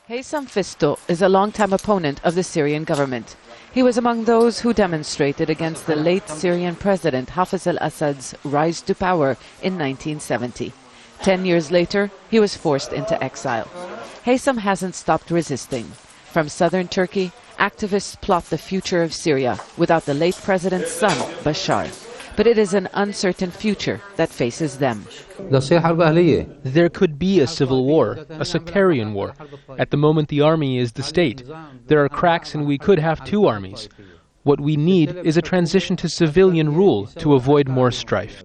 Heysam Fisto is a long-time opponent of the Syrian government. He was among those who demonstrated against the late Syrian President Hafez al-Assad's rise to power in 1970. 10 years later, he was forced into exile. Heysam hasn't stopped resisting. From southern Turkey, activists plot the future of Syria without the late president's son, Bashar. But it is an uncertain future that faces them. There could be a civil war, a sectarian war. At the moment, the army is the state. There are cracks and we could have two armies. What we need is a transition to civilian rule to avoid more strife.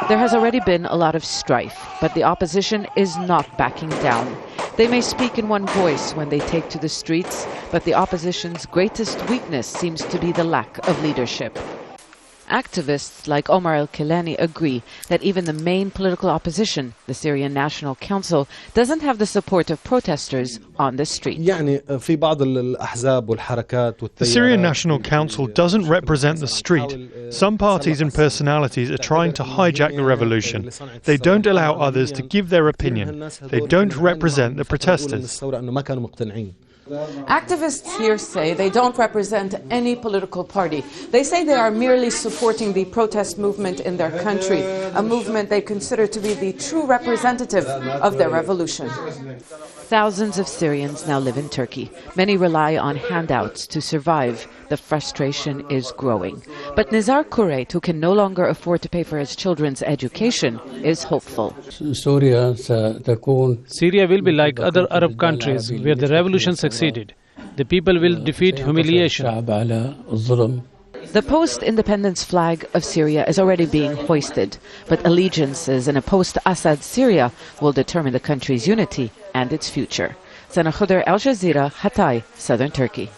There has already been a lot of strife, but the opposition is not backing down. They may speak in one voice when they take to the streets, but the opposition's greatest weakness seems to be the lack of leadership. Activists like OMAR al-KILANI agree that even the main political opposition, the Syrian National Council, doesn't have the support of protesters on the street. The Syrian National Council doesn't represent the street. Some parties and personalities are trying to hijack the revolution. They don't allow others to give their opinion. They don't represent the protesters. Activists here say they don't represent any political party. They say they are merely supporting the protest movement in their country, a movement they consider to be the true representative of their revolution. Thousands of Syrians now live in Turkey. Many rely on handouts to survive. The frustration is growing. But Nizar Kuret, who can no longer afford to pay for his children's education, is hopeful. Syria will be like other Arab countries where the revolution succeeded. The people will defeat humiliation. The post-independence flag of Syria is already being hoisted, but allegiances in a post-Assad Syria will determine the country's unity and its future. Zeina Khodr, Al Jazeera, Hatay, southern Turkey.